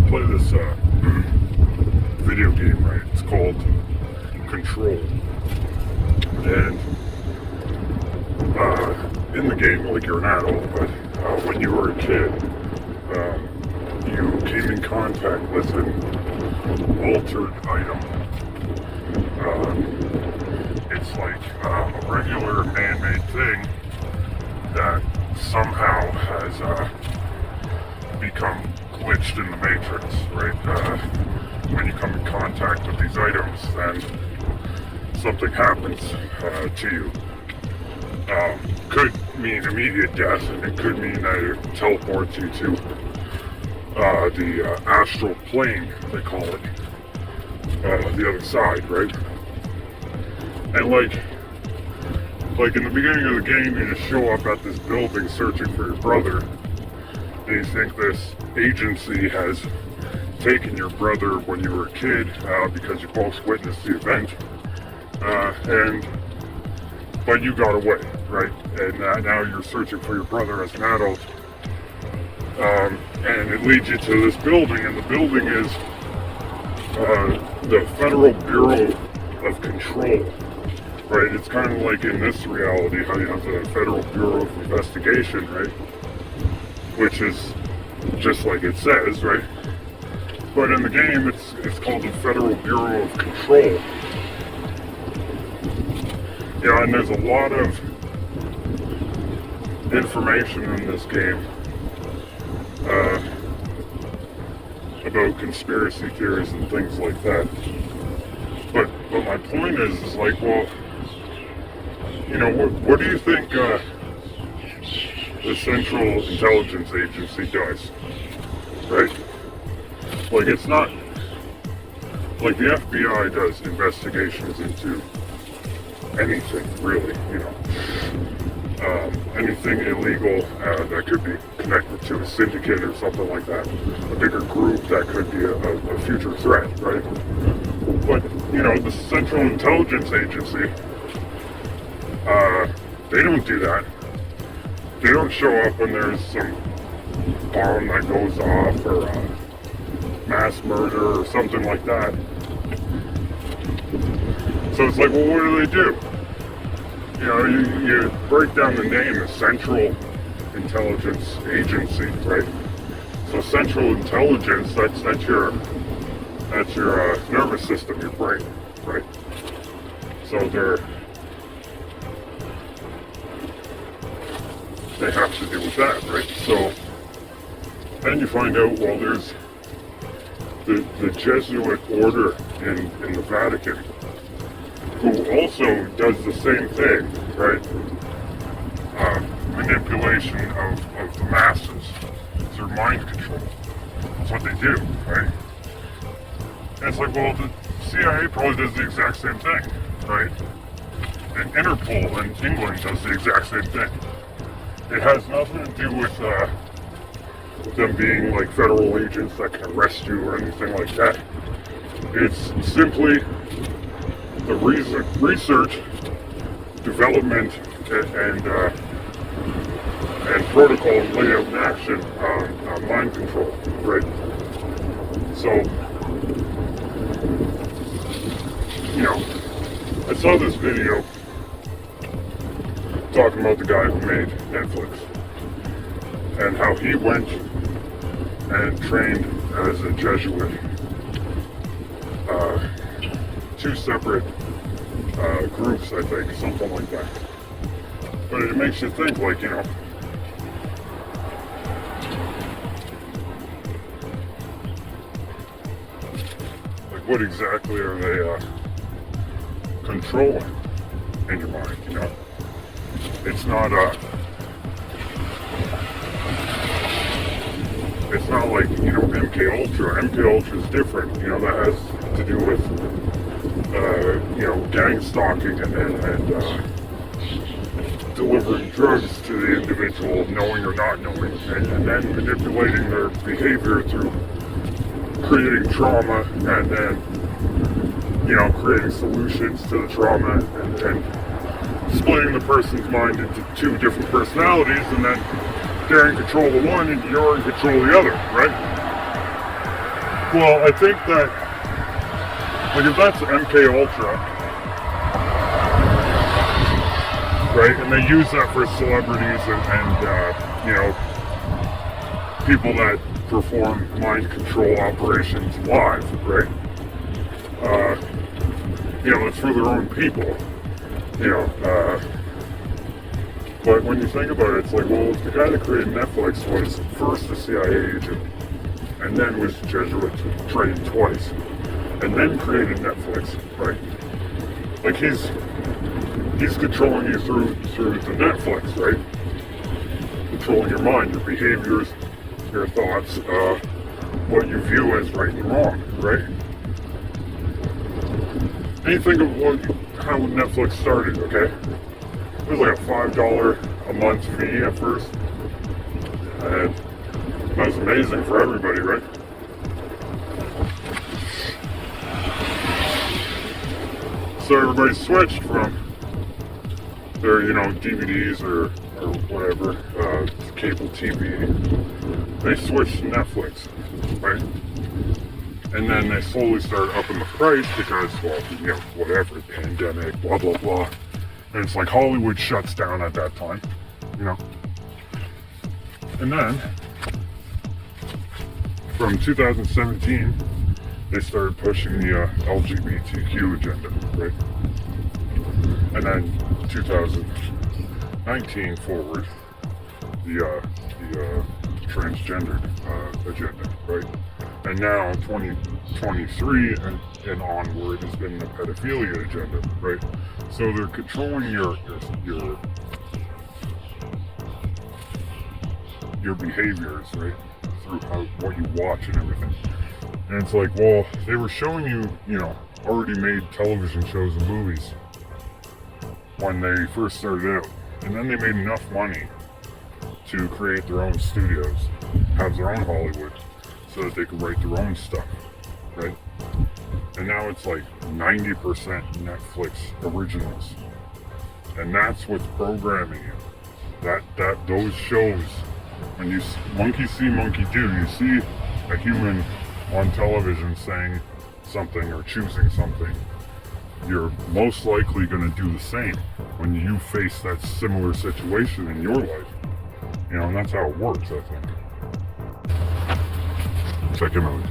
play this video game, right? It's called Control. And in the game, like you're an adult, but when you were a kid, you came in contact with an altered item. It's like a regular man-made thing that somehow has become glitched in the matrix, right? When you come in contact with these items, then something happens to you. Could mean immediate death, and it could mean that it teleports you to the astral plane, they call it, the other side, right? And like in the beginning of the game, you just show up at this building searching for your brother, and you think this agency has taken your brother when you were a kid because you both witnessed the event, but you got away, right? And now you're searching for your brother as an adult, and it leads you to this building, and the building is the Federal Bureau of Control, right? It's kind of like in this reality how you have the Federal Bureau of Investigation, right? Which is just like it says, right? But in the game, it's called the Federal Bureau of Control. Yeah, and there's a lot of information in this game about conspiracy theories and things like that. But my point is like, well, you know, what do you think the Central Intelligence Agency does, right? Like, it's not like the FBI does investigations into anything, really, you know, anything illegal that could be connected to a syndicate or something like that, a bigger group that could be a future threat, right? But, you know, the Central Intelligence Agency, they don't do that. They don't show up when there's some bomb that goes off or mass murder or something like that. So it's like, well, what do they do? You know, you break down the name as Central Intelligence Agency, right? So Central Intelligence, that's your nervous system, your brain, right? So they have to do with that, right? So then you find out, well, there's the Jesuit order in the Vatican, who also does the same thing, right? Manipulation of the masses through mind control. That's what they do, right? And it's like, well, the CIA probably does the exact same thing, right? And Interpol in England does the exact same thing. It has nothing to do with them being like federal agents that can arrest you or anything like that. It's simply the research, development, and protocol laid out in action on mind control, right? So, you know, I saw this video talking about the guy who made Netflix and how he went and trained as a Jesuit. Two separate groups, I think, something like that. But it makes you think, like, you know, like what exactly are they controlling in your mind, you know? It's not like, you know, MK Ultra. MK Ultra is different, you know, that has to do with you know, gang stalking and delivering drugs to the individual, knowing or not knowing, and then manipulating their behavior through creating trauma and then, you know, creating solutions to the trauma and splitting the person's mind into two different personalities, and then they're in control of one and you're in control of the other, right? Well, I think that, like, if that's MK Ultra, right, and they use that for celebrities and you know, people that perform mind control operations live, right? You know, it's for their own people, you know. But when you think about it, it's like, well, if the guy that created Netflix was first a CIA agent, and then was Jesuit trained twice, and then created Netflix, right? Like he's controlling you through the Netflix, right? Controlling your mind, your behaviors, your thoughts, what you view as right and wrong, right? And you think of how Netflix started, okay? It was like a $5 a month fee at first. And that was amazing for everybody, right? So everybody switched from their, you know, DVDs or whatever, cable TV. They switched to Netflix, right? And then they slowly started upping the price because, well, you know, whatever, pandemic, blah, blah, blah. And it's like Hollywood shuts down at that time, you know. And then, from 2017, they started pushing the LGBTQ agenda, right? And then 2019 forward, the transgender agenda, right? And now 2023 and onward has been the pedophilia agenda, right? So they're controlling your behaviors, right? Through what you watch and everything. And it's like, well, they were showing you, you know, already made television shows and movies when they first started out. And then they made enough money to create their own studios, have their own Hollywood, so that they could write their own stuff, right? And now it's like 90% Netflix originals. And that's what's programming you. Those shows, when you monkey see, monkey do, you see a human on television saying something or choosing something, you're most likely going to do the same when you face that similar situation in your life. You know, and that's how it works, I think. Check him out.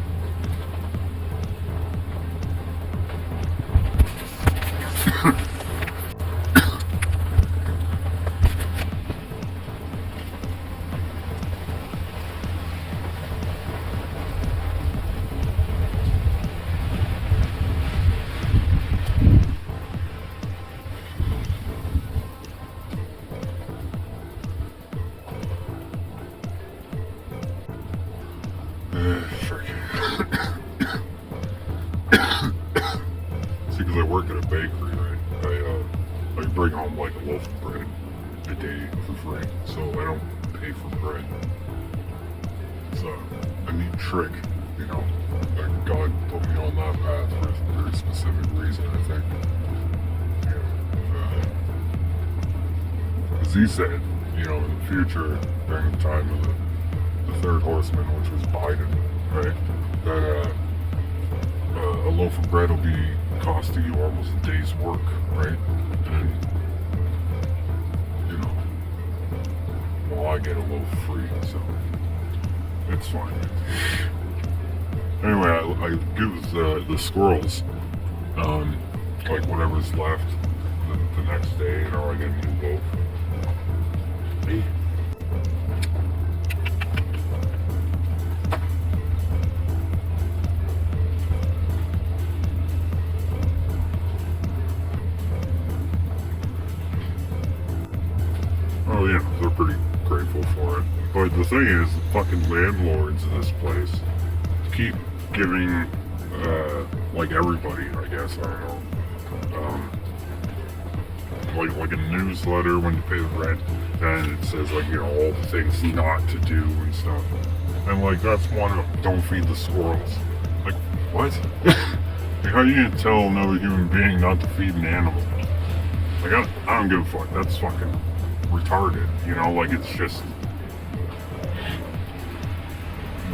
See, because I work at a bakery, right? I bring home like a loaf of bread a day for free, so I don't pay for bread. It's a neat trick, you know. Like God put me on that path for a very specific reason, I think. As he said, you know, in the future, during the time of the third horseman, which was Biden, right? That a loaf of bread will be costing you almost a day's work, right? And, you know, well, I get a loaf free, so it's fine. Anyway, I give the squirrels, like whatever's left the next day, you know, I get a new loaf. Hey. Oh yeah, they're pretty grateful for it. But the thing is, the fucking landlords in this place keep giving, like everybody, I guess, I don't know, like a newsletter when you pay the rent, and it says like, you know, all the things not to do and stuff. And like, that's one of them, don't feed the squirrels. Like, what? Like, how are you gonna tell another human being not to feed an animal? Like, I don't give a fuck, that's fucking retarded, you know, like it's just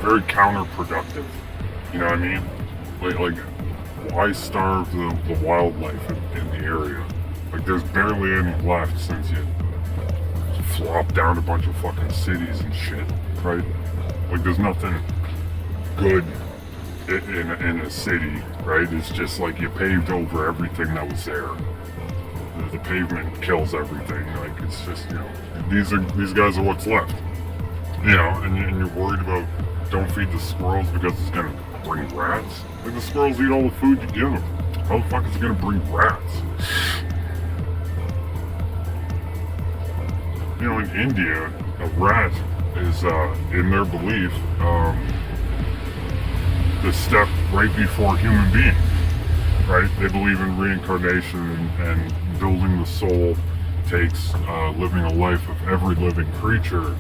very counterproductive, You know what I mean? Like why starve the wildlife in the area? Like, there's barely any left since you flop down a bunch of fucking cities and shit, right? Like, there's nothing good in a city, right? It's just like you paved over everything that was there. The pavement kills everything. Like, it's just, you know, these guys are what's left. You know, and you're worried about don't feed the squirrels because it's gonna bring rats. Like, the squirrels eat all the food you give them. How the fuck is it gonna bring rats? You know, in India, a rat is, in their belief, the step right before human being, right? They believe in reincarnation and building the soul takes living a life of every living creature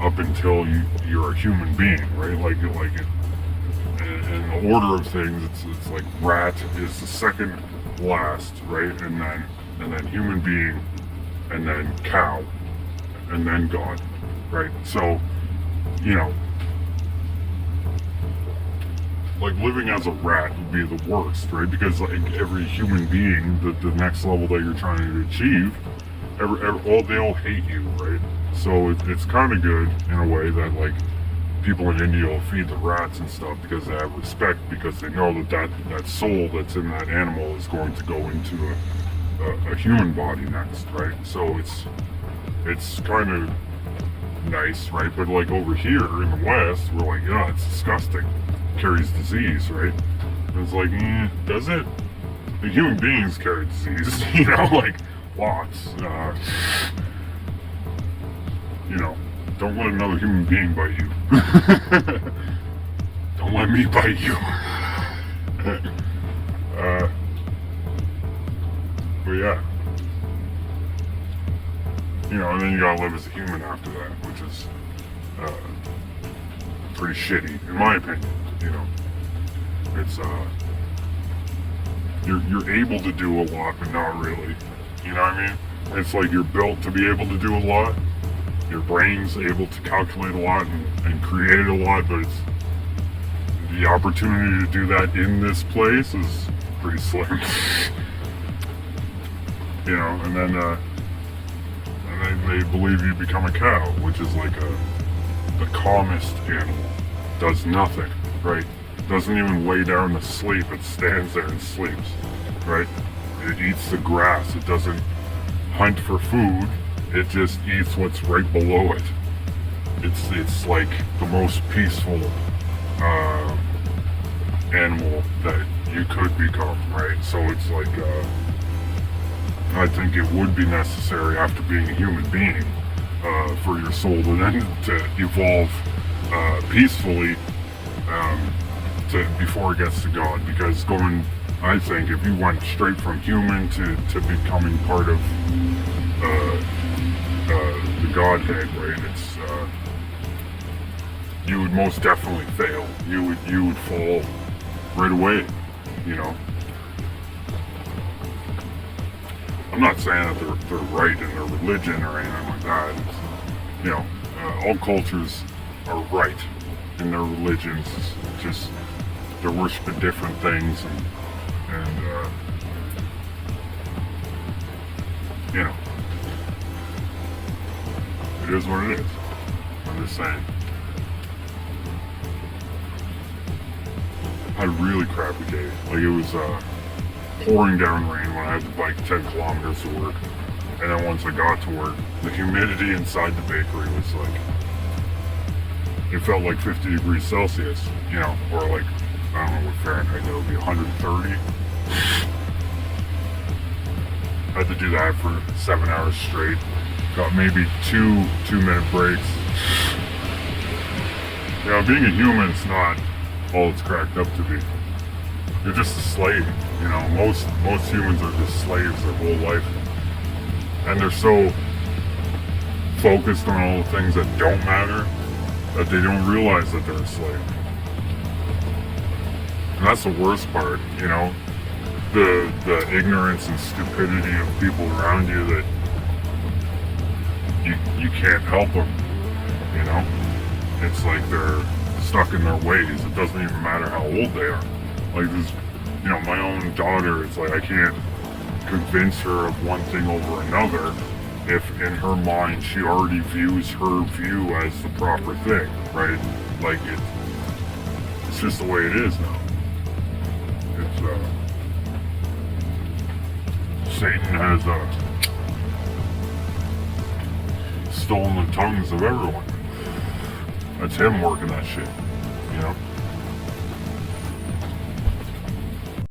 up until you're a human being, right? Like in the order of things, it's like rat is the second last, right? And then human being, and then cow, and then God, right? So, you know, like living as a rat would be the worst, right? Because like every human being, the next level that you're trying to achieve, they all hate you, right? So it's kind of good in a way that like people in India will feed the rats and stuff because they have respect, because they know that soul that's in that animal is going to go into a human body next, right? So it's kind of nice, right? But like over here in the West, we're like, yeah, it's disgusting. It carries disease, right? And it's like, does it? The human beings carry disease, you know, like lots. You know, don't let another human being bite you. Don't let me bite you. But yeah. You know, and then you gotta live as a human after that, which is pretty shitty, in my opinion. You know, it's you're able to do a lot, but not really. You know what I mean? It's like you're built to be able to do a lot. Your brain's able to calculate a lot and create a lot, but it's the opportunity to do that in this place is pretty slim. You know, and then they believe you become a cow, which is like the calmest animal. Does nothing, right? Doesn't even lay down to sleep. It stands there and sleeps, right? It eats the grass. It doesn't hunt for food. It just eats what's right below it. It's like the most peaceful animal that you could become, right? So it's like I think it would be necessary after being a human being for your soul to then to evolve peacefully before it gets to God. Because I think if you went straight from human to becoming part of the Godhead, right? It's you would most definitely fail. You would fall right away. You know. I'm not saying that they're right in their religion or anything like that. It's, you know, all cultures are right in their religions. It's just they're worshiping different things, and you know. It is what it is. I'm just saying. I had a really crappy day. Like, it was pouring down rain when I had to bike 10 kilometers to work. And then once I got to work, the humidity inside the bakery was like, it felt like 50 degrees Celsius, you know, or like, I don't know what Fahrenheit, that would be 130. I had to do that for 7 hours straight. Got maybe two 2-minute breaks. You know, being a human is not all it's cracked up to be. You're just a slave. You know, most humans are just slaves their whole life. And they're so focused on all the things that don't matter that they don't realize that they're a slave. And that's the worst part, you know? The ignorance and stupidity of people around you that you can't help them, you know? It's like they're stuck in their ways. It doesn't even matter how old they are. Like this, my own daughter, it's like I can't convince her of one thing over another if in her mind she already views her view as the proper thing, right? Like it's just the way it is now. It's Satan has stolen the tongues of everyone. That's him working that shit,